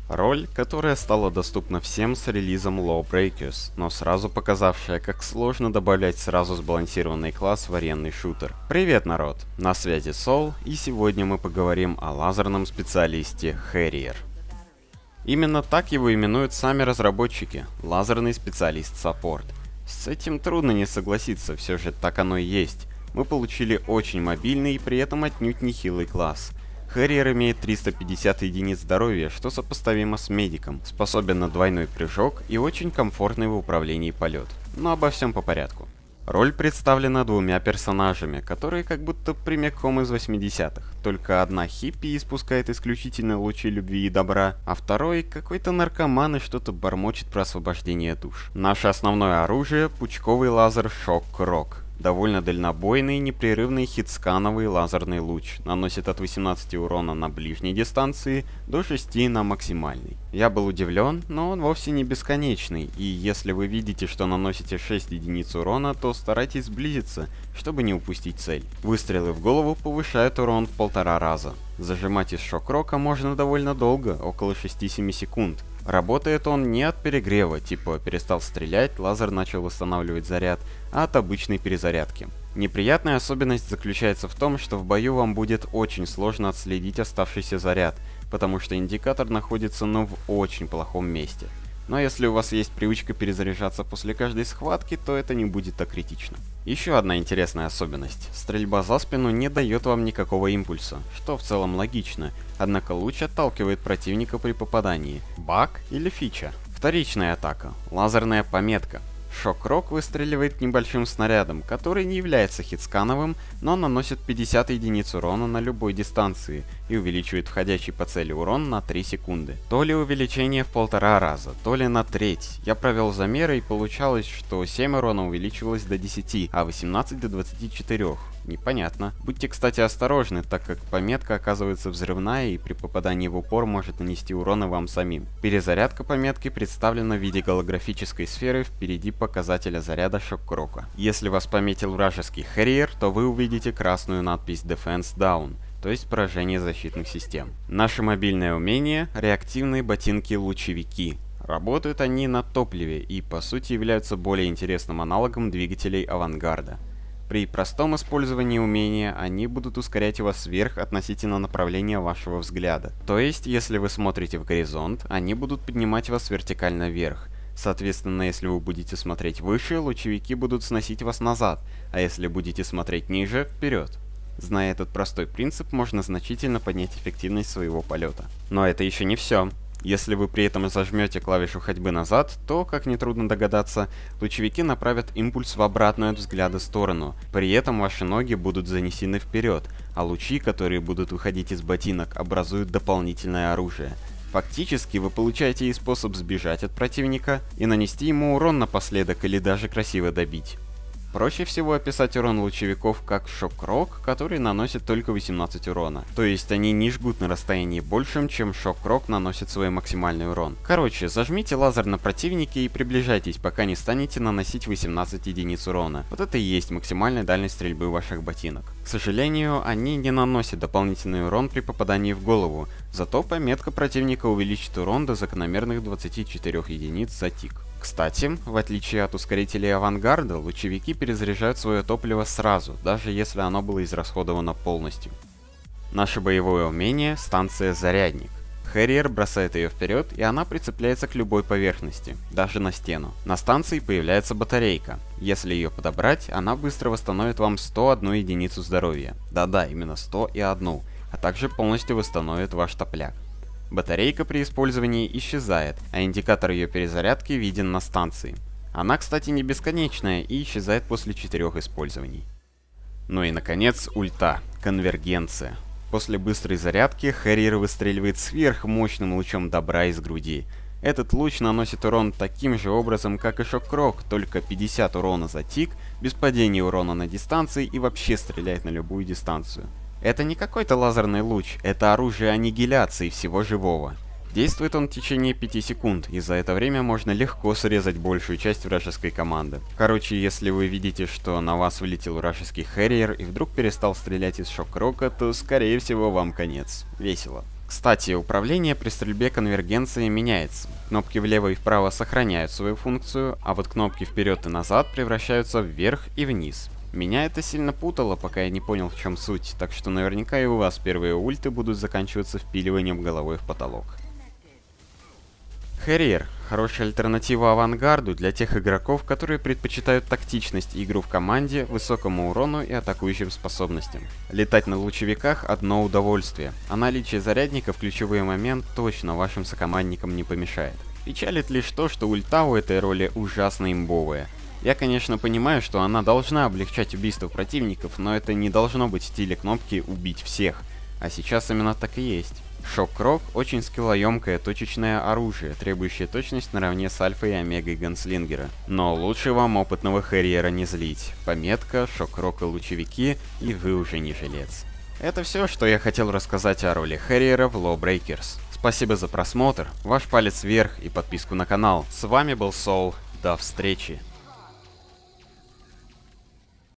Роль, которая стала доступна всем с релизом Lawbreakers, но сразу показавшая, как сложно добавлять сразу сбалансированный класс в аренный шутер. Привет, народ! На связи Сол, и сегодня мы поговорим о лазерном специалисте Harrier. Именно так его именуют сами разработчики – лазерный специалист-саппорт. С этим трудно не согласиться, все же так оно и есть. Мы получили очень мобильный и при этом отнюдь нехилый класс. Harrier имеет 350 единиц здоровья, что сопоставимо с медиком, способен на двойной прыжок и очень комфортный в управлении полет. Но обо всем по порядку. Роль представлена двумя персонажами, которые как будто прямиком из 80-х. Только одна хиппи испускает исключительно лучи любви и добра, а второй какой-то наркоман и что-то бормочет про освобождение душ. Наше основное оружие – пучковый лазер Shock Rock. Довольно дальнобойный, непрерывный хитскановый лазерный луч, наносит от 18 урона на ближней дистанции до 6 на максимальной. Я был удивлен, но он вовсе не бесконечный, и если вы видите, что наносите 6 единиц урона, то старайтесь сблизиться, чтобы не упустить цель. Выстрелы в голову повышают урон в 1,5 раза. Зажимать из шок-рока можно довольно долго, около 6-7 секунд. Работает он не от перегрева, типа перестал стрелять, лазер начал восстанавливать заряд, а от обычной перезарядки. Неприятная особенность заключается в том, что в бою вам будет очень сложно отследить оставшийся заряд, потому что индикатор находится в очень плохом месте. Но если у вас есть привычка перезаряжаться после каждой схватки, то это не будет так критично. Еще одна интересная особенность. Стрельба за спину не дает вам никакого импульса, что в целом логично, однако луч отталкивает противника при попадании. Баг или фича? Вторичная атака. Лазерная пометка. Шок-рок выстреливает небольшим снарядом, который не является хитскановым, но наносит 50 единиц урона на любой дистанции и увеличивает входящий по цели урон на 3 секунды. То ли увеличение в 1,5 раза, то ли на треть. Я провел замеры и получалось, что 7 урона увеличивалось до 10, а 18 до 24. Непонятно. Будьте, кстати, осторожны, так как пометка оказывается взрывная и при попадании в упор может нанести урон и вам самим. Перезарядка пометки представлена в виде голографической сферы впереди показателя заряда шок-рока. Если вас пометил вражеский Harrier, то вы увидите красную надпись Defense Down, то есть поражение защитных систем. Наше мобильное умение – реактивные ботинки-лучевики. Работают они на топливе и по сути являются более интересным аналогом двигателей авангарда. При простом использовании умения они будут ускорять вас вверх относительно направления вашего взгляда. То есть, если вы смотрите в горизонт, они будут поднимать вас вертикально вверх. Соответственно, если вы будете смотреть выше, лучевики будут сносить вас назад, а если будете смотреть ниже, вперед. Зная этот простой принцип, можно значительно поднять эффективность своего полета. Но это еще не все. Если вы при этом зажмете клавишу ходьбы назад, то, как нетрудно догадаться, лучевики направят импульс в обратную от взгляда сторону. При этом ваши ноги будут занесены вперед, а лучи, которые будут выходить из ботинок, образуют дополнительное оружие. Фактически вы получаете и способ сбежать от противника, и нанести ему урон напоследок или даже красиво добить. Проще всего описать урон лучевиков как шок-рок, который наносит только 18 урона. То есть они не жгут на расстоянии большем, чем шок-рок наносит свой максимальный урон. Короче, зажмите лазер на противнике и приближайтесь, пока не станете наносить 18 единиц урона. Вот это и есть максимальная дальность стрельбы ваших ботинок. К сожалению, они не наносят дополнительный урон при попадании в голову, зато пометка противника увеличит урон до закономерных 24 единиц за тик. Кстати, в отличие от ускорителей авангарда, лучевики перезаряжают свое топливо сразу, даже если оно было израсходовано полностью. Наше боевое умение – станция «Зарядник». Harrier бросает ее вперед, и она прицепляется к любой поверхности, даже на стену. На станции появляется батарейка. Если ее подобрать, она быстро восстановит вам 101 единицу здоровья. Да-да, именно 101, а также полностью восстановит ваш топляк. Батарейка при использовании исчезает, а индикатор ее перезарядки виден на станции. Она, кстати, не бесконечная и исчезает после 4 использований. Ну и наконец, ульта – конвергенция. После быстрой зарядки Harrier выстреливает сверхмощным лучом добра из груди. Этот луч наносит урон таким же образом, как и шок-рок, только 50 урона за тик, без падения урона на дистанции и вообще стреляет на любую дистанцию. Это не какой-то лазерный луч, это оружие аннигиляции всего живого. Действует он в течение 5 секунд, и за это время можно легко срезать большую часть вражеской команды. Короче, если вы видите, что на вас вылетел вражеский Harrier и вдруг перестал стрелять из шок-рока, то скорее всего вам конец. Весело. Кстати, управление при стрельбе конвергенции меняется. Кнопки влево и вправо сохраняют свою функцию, а вот кнопки вперед и назад превращаются вверх и вниз. Меня это сильно путало, пока я не понял, в чем суть, так что наверняка и у вас первые ульты будут заканчиваться впиливанием головой в потолок. Харриер – хорошая альтернатива авангарду для тех игроков, которые предпочитают тактичность и игру в команде, высокому урону и атакующим способностям. Летать на лучевиках – одно удовольствие, а наличие зарядника в ключевой момент точно вашим сокомандникам не помешает. Печалит лишь то, что ульта у этой роли ужасно имбовая. Я, конечно, понимаю, что она должна облегчать убийство противников, но это не должно быть в стиле кнопки «убить всех», а сейчас именно так и есть. Шок-Рок — очень скиллоемкое точечное оружие, требующее точность наравне с Альфой и Омегой Ганслингера. Но лучше вам опытного Харриера не злить. Пометка, Шок-Рок и лучевики, и вы уже не жилец. Это все, что я хотел рассказать о роли Харриера в Lawbreakers. Спасибо за просмотр, ваш палец вверх и подписку на канал. С вами был Soul, до встречи.